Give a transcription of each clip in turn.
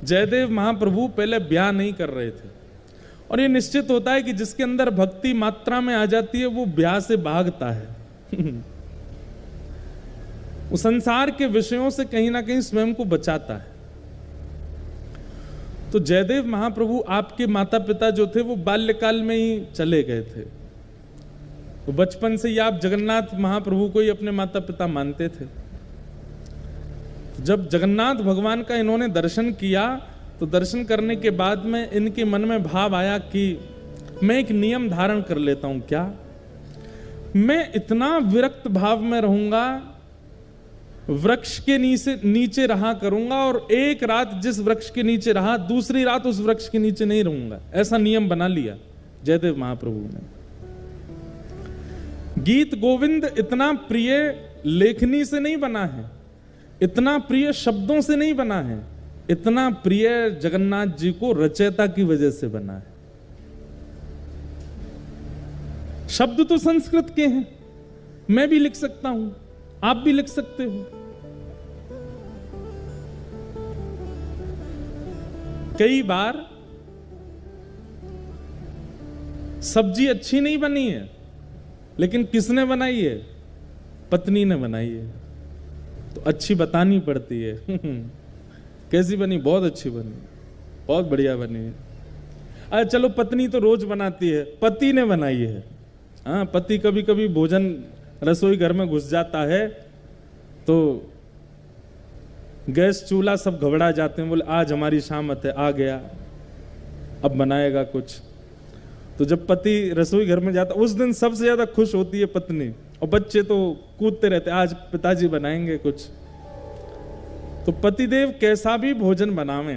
जयदेव महाप्रभु पहले ब्याह नहीं कर रहे थे, और ये निश्चित होता है कि जिसके अंदर भक्ति मात्रा में आ जाती है वो ब्याह से भागता है। वो संसार के विषयों से कहीं ना कहीं स्वयं को बचाता है। तो जयदेव महाप्रभु आपके माता पिता जो थे वो बाल्यकाल में ही चले गए थे। तो बचपन से ही आप जगन्नाथ महाप्रभु को ही अपने माता पिता मानते थे। जब जगन्नाथ भगवान का इन्होंने दर्शन किया तो दर्शन करने के बाद में इनके मन में भाव आया कि मैं एक नियम धारण कर लेता हूं। क्या? मैं इतना विरक्त भाव में रहूंगा, वृक्ष के नीचे रहा करूंगा, और एक रात जिस वृक्ष के नीचे रहा दूसरी रात उस वृक्ष के नीचे नहीं रहूंगा। ऐसा नियम बना लिया जयदेव महाप्रभु ने। गीत गोविंद इतना प्रिय लेखनी से नहीं बना है, इतना प्रिय शब्दों से नहीं बना है, इतना प्रिय जगन्नाथ जी को रचयिता की वजह से बना है। शब्द तो संस्कृत के हैं, मैं भी लिख सकता हूं, आप भी लिख सकते हो। कई बार सब्जी अच्छी नहीं बनी है, लेकिन किसने बनाई है? पत्नी ने बनाई है, तो अच्छी बतानी पड़ती है। कैसी बनी? बहुत अच्छी बनी, बहुत बढ़िया बनी है। अरे चलो, पत्नी तो रोज बनाती है, पति ने बनाई है। हाँ, पति कभी कभी भोजन रसोई घर में घुस जाता है तो गैस चूल्हा सब घबरा जाते हैं, बोले आज हमारी शामत है, आ गया, अब बनाएगा कुछ। तो जब पति रसोई घर में जाता उस दिन सबसे ज्यादा खुश होती है पत्नी, और बच्चे तो कूदते रहते, आज पिताजी बनाएंगे कुछ। तो पतिदेव कैसा भी भोजन बनावे,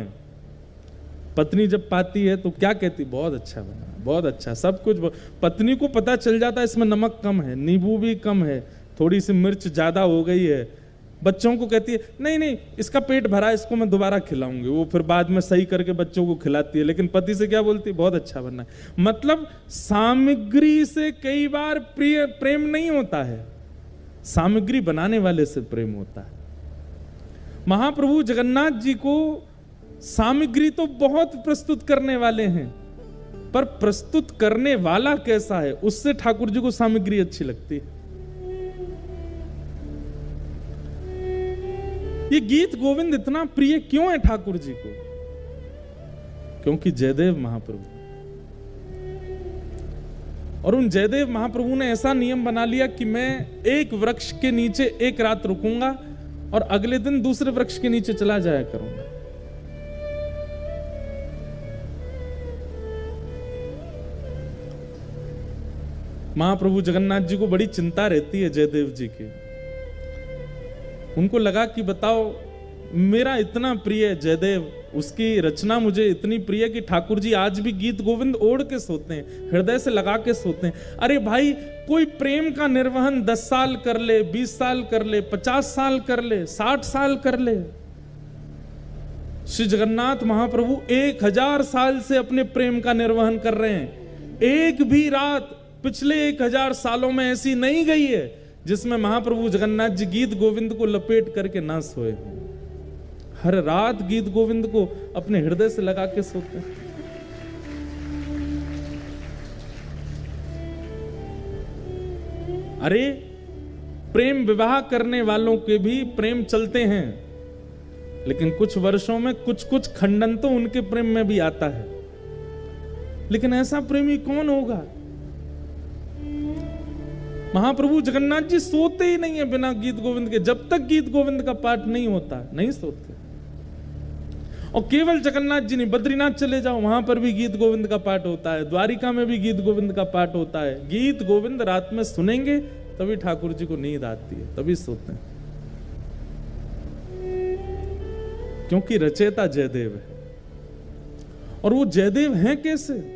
पत्नी जब पाती है तो क्या कहती? बहुत अच्छा बना, बहुत अच्छा, सब कुछ। पत्नी को पता चल जाता है इसमें नमक कम है, नींबू भी कम है, थोड़ी सी मिर्च ज्यादा हो गई है। बच्चों को कहती है नहीं नहीं, इसका पेट भरा, इसको मैं दोबारा खिलाऊंगी। वो फिर बाद में सही करके बच्चों को खिलाती है, लेकिन पति से क्या बोलती है? बहुत अच्छा बना है। मतलब सामग्री से कई बार प्रेम नहीं होता है, सामग्री बनाने वाले से प्रेम होता है। महाप्रभु जगन्नाथ जी को सामग्री तो बहुत प्रस्तुत करने वाले हैं, पर प्रस्तुत करने वाला कैसा है उससे ठाकुर जी को सामग्री अच्छी लगती है। ये गीत गोविंद इतना प्रिय क्यों है ठाकुर जी को? क्योंकि जयदेव महाप्रभु, और उन जयदेव महाप्रभु ने ऐसा नियम बना लिया कि मैं एक वृक्ष के नीचे एक रात रुकूंगा और अगले दिन दूसरे वृक्ष के नीचे चला जाया करूंगा। महाप्रभु जगन्नाथ जी को बड़ी चिंता रहती है जयदेव जी की। उनको लगा कि बताओ, मेरा इतना प्रिय जयदेव, उसकी रचना मुझे इतनी प्रिय कि ठाकुर जी आज भी गीत गोविंद ओढ़ के सोते हैं, हृदय से लगा के सोते हैं। अरे भाई, कोई प्रेम का निर्वहन 10 साल कर ले, 20 साल कर ले, 50 साल कर ले, 60 साल कर ले। श्री जगन्नाथ महाप्रभु 1000 साल से अपने प्रेम का निर्वहन कर रहे हैं। एक भी रात पिछले 1000 सालों में ऐसी नहीं गई है जिसमें महाप्रभु जगन्नाथ जी गीत गोविंद को लपेट करके ना सोए। हर रात गीत गोविंद को अपने हृदय से लगा के सोते हैं। अरे, प्रेम विवाह करने वालों के भी प्रेम चलते हैं, लेकिन कुछ वर्षों में कुछ कुछ खंडन तो उनके प्रेम में भी आता है। लेकिन ऐसा प्रेमी कौन होगा? महाप्रभु जगन्नाथ जी सोते ही नहीं है बिना गीत गोविंद के। जब तक गीत गोविंद का पाठ नहीं होता नहीं सोते। और केवल जगन्नाथ जी नहीं, बद्रीनाथ चले जाओ, वहां पर भी गीत गोविंद का पाठ होता है, द्वारिका में भी गीत गोविंद का पाठ होता है। गीत गोविंद रात में सुनेंगे तभी ठाकुर जी को नींद आती है, तभी सोते हैं। क्योंकि रचयिता जयदेव है। और वो जयदेव हैं कैसे?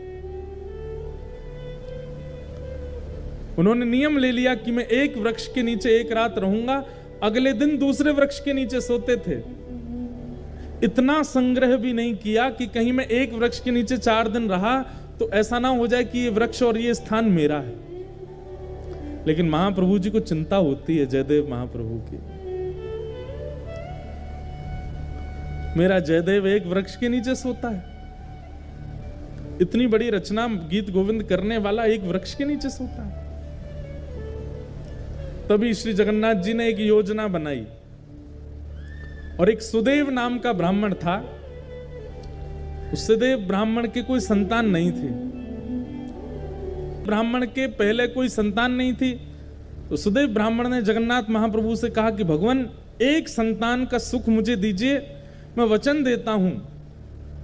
उन्होंने नियम ले लिया कि मैं एक वृक्ष के नीचे एक रात रहूंगा, अगले दिन दूसरे वृक्ष के नीचे सोते थे। इतना संग्रह भी नहीं किया कि कहीं मैं एक वृक्ष के नीचे 4 दिन रहा तो ऐसा ना हो जाए कि ये वृक्ष और ये स्थान मेरा है। लेकिन महाप्रभु जी को चिंता होती है जयदेव महाप्रभु की। मेरा जयदेव एक वृक्ष के नीचे सोता है। इतनी बड़ी रचना गीत गोविंद करने वाला एक वृक्ष के नीचे सोता है। तभी श्री जगन्नाथ जी ने एक योजना बनाई, और एक सुदेव नाम का ब्राह्मण था। उस सुदेव ब्राह्मण के कोई संतान नहीं थी, ब्राह्मण के पहले कोई संतान नहीं थी। तो सुदेव ब्राह्मण ने जगन्नाथ महाप्रभु से कहा कि भगवान एक संतान का सुख मुझे दीजिए, मैं वचन देता हूं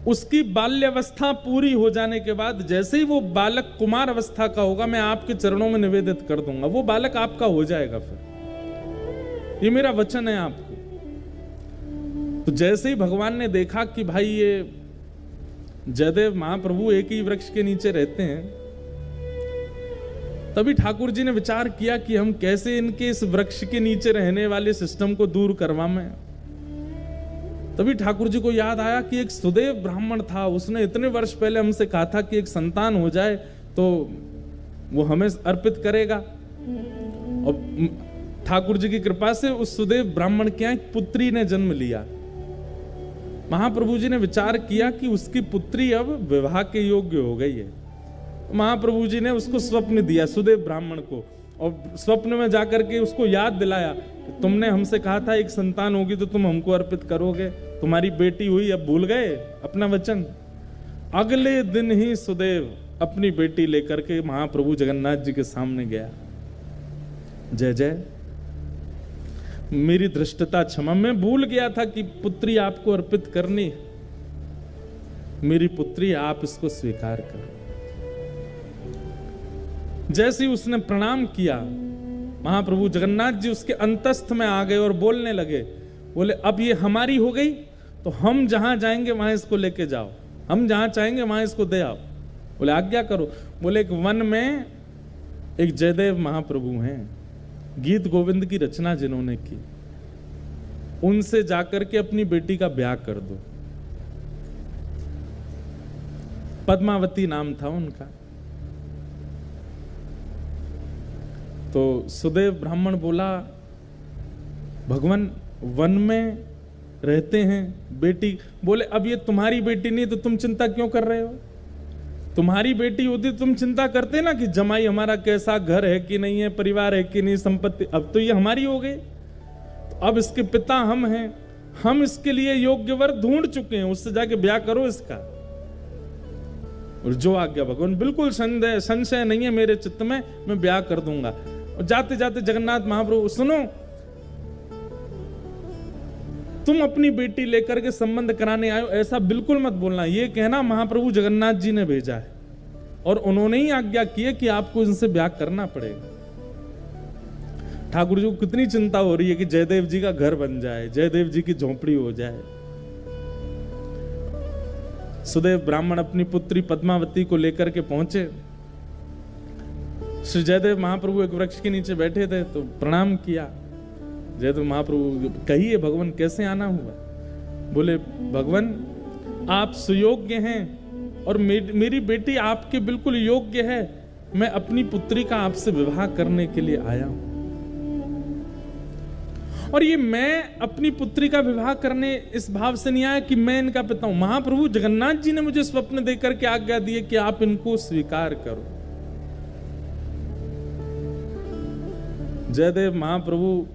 उसकी बाल्यावस्था पूरी हो जाने के बाद जैसे ही वो बालक कुमार अवस्था का होगा मैं आपके चरणों में निवेदित कर दूंगा, वो बालक आपका हो जाएगा। फिर ये मेरा वचन है आपको। तो जैसे ही भगवान ने देखा कि भाई ये जयदेव महाप्रभु एक ही वृक्ष के नीचे रहते हैं, तभी ठाकुर जी ने विचार किया कि हम कैसे इनके इस वृक्ष के नीचे रहने वाले सिस्टम को दूर करवाएं। तभी ठाकुर जी को याद आया कि एक सुदेव ब्राह्मण था, उसने इतने वर्ष पहले हमसे कहा था कि एक संतान हो जाए तो वो हमें अर्पित करेगा। और ठाकुर जी की कृपा से उस सुदेव ब्राह्मण के यहाँ एक पुत्री ने जन्म लिया। महाप्रभु जी ने विचार किया कि उसकी पुत्री अब विवाह के योग्य हो गई है। महाप्रभु जी ने उसको स्वप्न दिया सुदेव ब्राह्मण को, और स्वप्न में जाकर के उसको याद दिलाया कि तुमने हमसे कहा था एक संतान होगी तो तुम हमको अर्पित करोगे, तुम्हारी बेटी हुई, अब भूल गए अपना वचन। अगले दिन ही सुदेव अपनी बेटी लेकर के महाप्रभु जगन्नाथ जी के सामने गया। जय जय, मेरी धृष्टता क्षमा, मैं भूल गया था कि पुत्री आपको अर्पित करनी। मेरी पुत्री, आप इसको स्वीकार करो। जैसे ही उसने प्रणाम किया, महाप्रभु जगन्नाथ जी उसके अंतस्थ में आ गए और बोलने लगे। बोले अब ये हमारी हो गई तो हम जहां जाएंगे वहां इसको लेके जाओ, हम जहां चाहेंगे वहां इसको दे आओ। बोले आज्ञा करो। बोले एक वन में एक जयदेव महाप्रभु हैं, गीत गोविंद की रचना जिन्होंने की, उनसे जाकर के अपनी बेटी का ब्याह कर दो। पद्मावती नाम था उनका। तो सुदेव ब्राह्मण बोला, भगवान वन में रहते हैं, बेटी। बोले अब ये तुम्हारी बेटी नहीं तो तुम चिंता क्यों कर रहे हो? तुम्हारी बेटी होती तुम चिंता करते ना कि जमाई हमारा कैसा, घर है कि नहीं है, परिवार है कि नहीं, संपत्ति। अब तो ये हमारी हो गई, तो अब इसके पिता हम हैं, हम इसके लिए योग्य वर ढूंढ चुके हैं, उससे जाके ब्याह करो इसका। और जो आज्ञा भगवान, बिल्कुल संशय नहीं है मेरे चित्त में, मैं ब्याह कर दूंगा। और जाते जाते जगन्नाथ महाप्रभु, सुनो, तुम अपनी बेटी लेकर के संबंध कराने आयो, ऐसा बिल्कुल मत बोलना। ये कहना महाप्रभु जगन्नाथ जी ने भेजा है और उन्होंने ही आज्ञा की है कि आपको इनसे ब्याह करना पड़ेगा। ठाकुर जी को कितनी चिंता हो रही है कि जयदेव जी का घर बन जाए, जयदेव जी की झोंपड़ी हो जाए। सुदेव ब्राह्मण अपनी पुत्री पद्मावती को लेकर के पहुंचे। श्री जयदेव महाप्रभु एक वृक्ष के नीचे बैठे थे तो प्रणाम किया। जयदेव महाप्रभु, कहिए भगवान कैसे आना हुआ? बोले भगवान आप सुयोग्य हैं और मेरी बेटी आपके बिल्कुल योग्य है, मैं अपनी पुत्री का आपसे विवाह करने के लिए आया हूं। और ये मैं अपनी पुत्री का विवाह करने इस भाव से नहीं आया कि मैं इनका पिता हूं। महाप्रभु जगन्नाथ जी ने मुझे स्वप्न देकर के आज्ञा दी है कि आप इनको स्वीकार करो। जयदेव महाप्रभु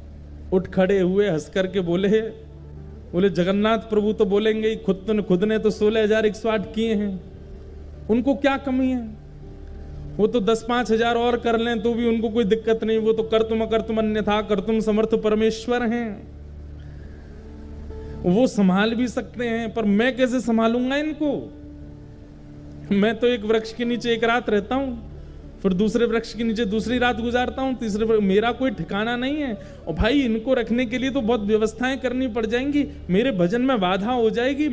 उठ खड़े हुए, हंस करके बोले जगन्नाथ प्रभु तो बोलेंगे ही, खुद ने तो 16,108 किए हैं, उनको क्या कमी है? वो तो 10-5 हजार और कर लें तो भी उनको कोई दिक्कत नहीं, वो तो कर्तुम अन्यथा कर्तुम समर्थ परमेश्वर हैं, वो संभाल भी सकते हैं। पर मैं कैसे संभालूंगा इनको? मैं तो एक वृक्ष के नीचे एक रात रहता हूं, फिर दूसरे वृक्ष के नीचे दूसरी रात गुजारता हूं, तीसरे मेरा कोई ठिकाना नहीं है। और भाई इनको रखने के लिए तो बहुत व्यवस्थाएं करनी पड़ जाएंगी, मेरे भजन में बाधा हो जाएगी,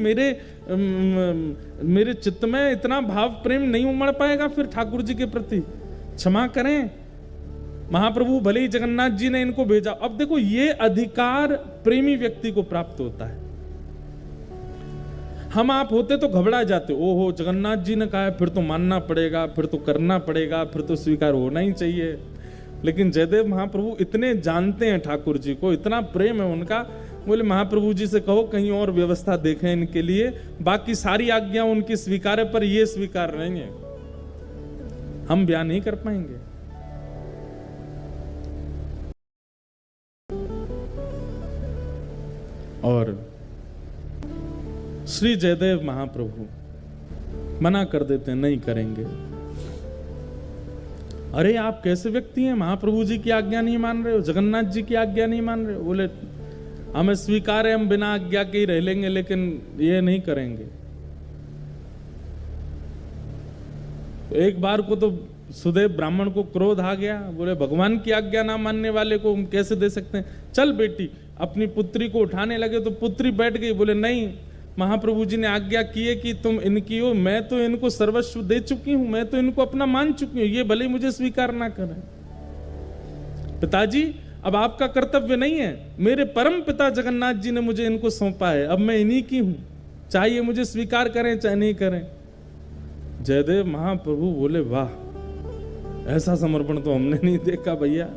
मेरे चित्त में इतना भाव प्रेम नहीं उमड़ पाएगा फिर ठाकुर जी के प्रति। क्षमा करें महाप्रभु, भले ही जगन्नाथ जी ने इनको भेजा। अब देखो ये अधिकार प्रेमी व्यक्ति को प्राप्त होता है। हम आप होते तो घबरा जाते, ओहो जगन्नाथ जी ने कहा है फिर तो मानना पड़ेगा, फिर तो करना पड़ेगा, फिर तो स्वीकार होना ही चाहिए। लेकिन जयदेव महाप्रभु इतने जानते हैं ठाकुर जी को, इतना प्रेम है उनका, बोले महाप्रभु जी से कहो कहीं और व्यवस्था देखें इनके लिए, बाकी सारी आज्ञा उनकी स्वीकार है पर ये स्वीकार नहीं है, हम बयान नहीं कर पाएंगे। और श्री जयदेव महाप्रभु मना कर देते हैं, नहीं करेंगे। अरे आप कैसे व्यक्ति हैं, महाप्रभु जी की आज्ञा नहीं मान रहे हो, जगन्नाथ जी की आज्ञा नहीं मान रहे हो? बोले हमें स्वीकार है, हम बिना आज्ञा के ही रह लेंगे, लेकिन ये नहीं करेंगे। तो एक बार को तो सुदेव ब्राह्मण को क्रोध आ गया, बोले भगवान की आज्ञा ना मानने वाले को हम कैसे दे सकते हैं, चल बेटी। अपनी पुत्री को उठाने लगे तो पुत्री बैठ गई। बोले नहीं, महाप्रभु जी ने आज्ञा की है कि तुम इनकी हो, मैं तो इनको सर्वस्व दे चुकी हूं, मैं तो इनको अपना मान चुकी हूं, ये भले मुझे स्वीकार ना करें। पिताजी अब आपका कर्तव्य नहीं है, मेरे परम पिता जगन्नाथ जी ने मुझे इनको सौंपा है, अब मैं इन्हीं की हूं, चाहे मुझे स्वीकार करें चाहे नहीं करें। जयदेव महाप्रभु बोले वाह, ऐसा समर्पण तो हमने नहीं देखा भैया।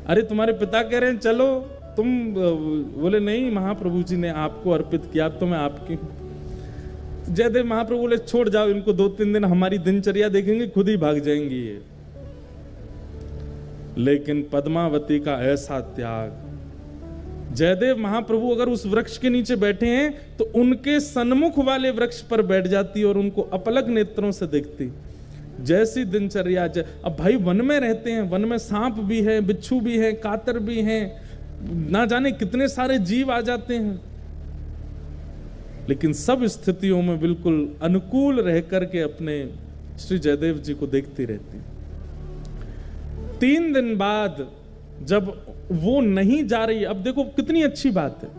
अरे तुम्हारे पिता कह रहे हैं चलो तुम, बोले नहीं महाप्रभु जी ने आपको अर्पित किया, अब तो मैं आपकी। जयदेव महाप्रभु बोले छोड़ जाओ इनको, 2-3 दिन हमारी दिनचर्या देखेंगे, खुद ही भाग जाएंगी ये। लेकिन पद्मावती का ऐसा त्याग, जयदेव महाप्रभु अगर उस वृक्ष के नीचे बैठे हैं तो उनके सन्मुख वाले वृक्ष पर बैठ जाती और उनको अपलक नेत्रों से देखती। जैसी दिनचर्या, अब भाई वन में रहते हैं, वन में सांप भी है, बिच्छू भी है, कातर भी हैं, ना जाने कितने सारे जीव आ जाते हैं, लेकिन सब स्थितियों में बिल्कुल अनुकूल रह करके अपने श्री जयदेव जी को देखती रहती। 3 दिन बाद जब वो नहीं जा रही, अब देखो कितनी अच्छी बात है,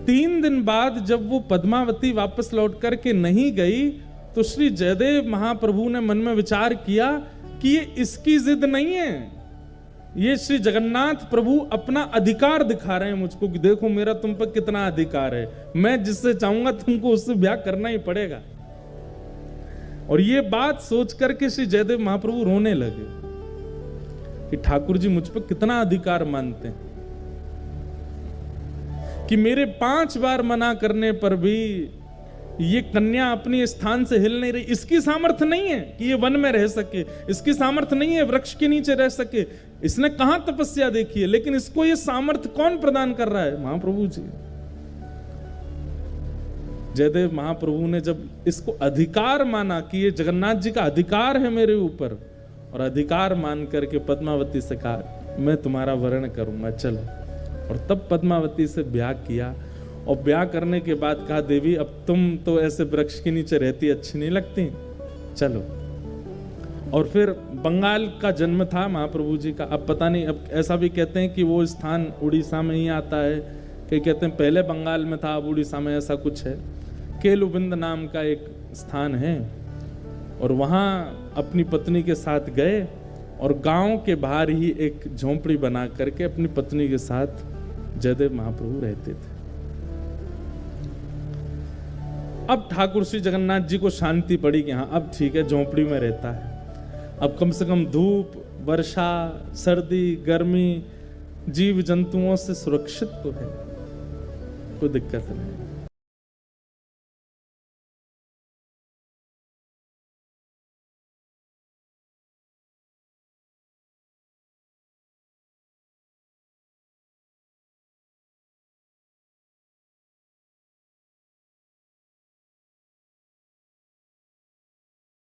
3 दिन बाद जब वो पद्मावती वापस लौट करके नहीं गई तो श्री जयदेव महाप्रभु ने मन में विचार किया कि ये इसकी जिद नहीं है, ये श्री जगन्नाथ प्रभु अपना अधिकार दिखा रहे हैं मुझको कि देखो मेरा तुम पर कितना अधिकार है, मैं जिससे चाहूंगा तुमको उससे ब्याह करना ही पड़ेगा। और ये बात सोच करके श्री जयदेव महाप्रभु रोने लगे कि ठाकुर जी मुझ पर कितना अधिकार मानते हैं कि मेरे 5 बार मना करने पर भी ये कन्या अपनी स्थान से हिल नहीं रही। इसकी सामर्थ्य नहीं है कि ये वन में रह सके, इसकी सामर्थ्य नहीं है वृक्ष के नीचे रह सके, इसने कहां तपस्या देखी है, लेकिन इसको ये सामर्थ्य कौन प्रदान कर रहा है? महाप्रभु जी। जयदेव महाप्रभु ने जब इसको अधिकार माना कि ये जगन्नाथ जी का अधिकार है मेरे ऊपर, और अधिकार मान करके पद्मावती से कहा मैं तुम्हारा वर्ण करूंगा, चलो। और तब पद्मावती से ब्याह किया, और ब्याह करने के बाद कहा देवी अब तुम तो ऐसे वृक्ष के नीचे रहती अच्छी नहीं लगती, चलो। और फिर बंगाल का जन्म था महाप्रभु जी का। अब पता नहीं, अब ऐसा भी कहते हैं कि वो स्थान उड़ीसा में ही आता है, कई कहते हैं पहले बंगाल में था अब उड़ीसा में, ऐसा कुछ है। केलुबिंद नाम का एक स्थान है, और वहाँ अपनी पत्नी के साथ गए और गांव के बाहर ही एक झोंपड़ी बना करके अपनी पत्नी के साथ जयदेव महाप्रभु रहते थे। अब ठाकुर श्री जगन्नाथ जी को शांति पड़ी कि हाँ अब ठीक है, झोंपड़ी में रहता है, अब कम से कम धूप, वर्षा, सर्दी, गर्मी, जीव जंतुओं से सुरक्षित तो है, कोई दिक्कत नहीं।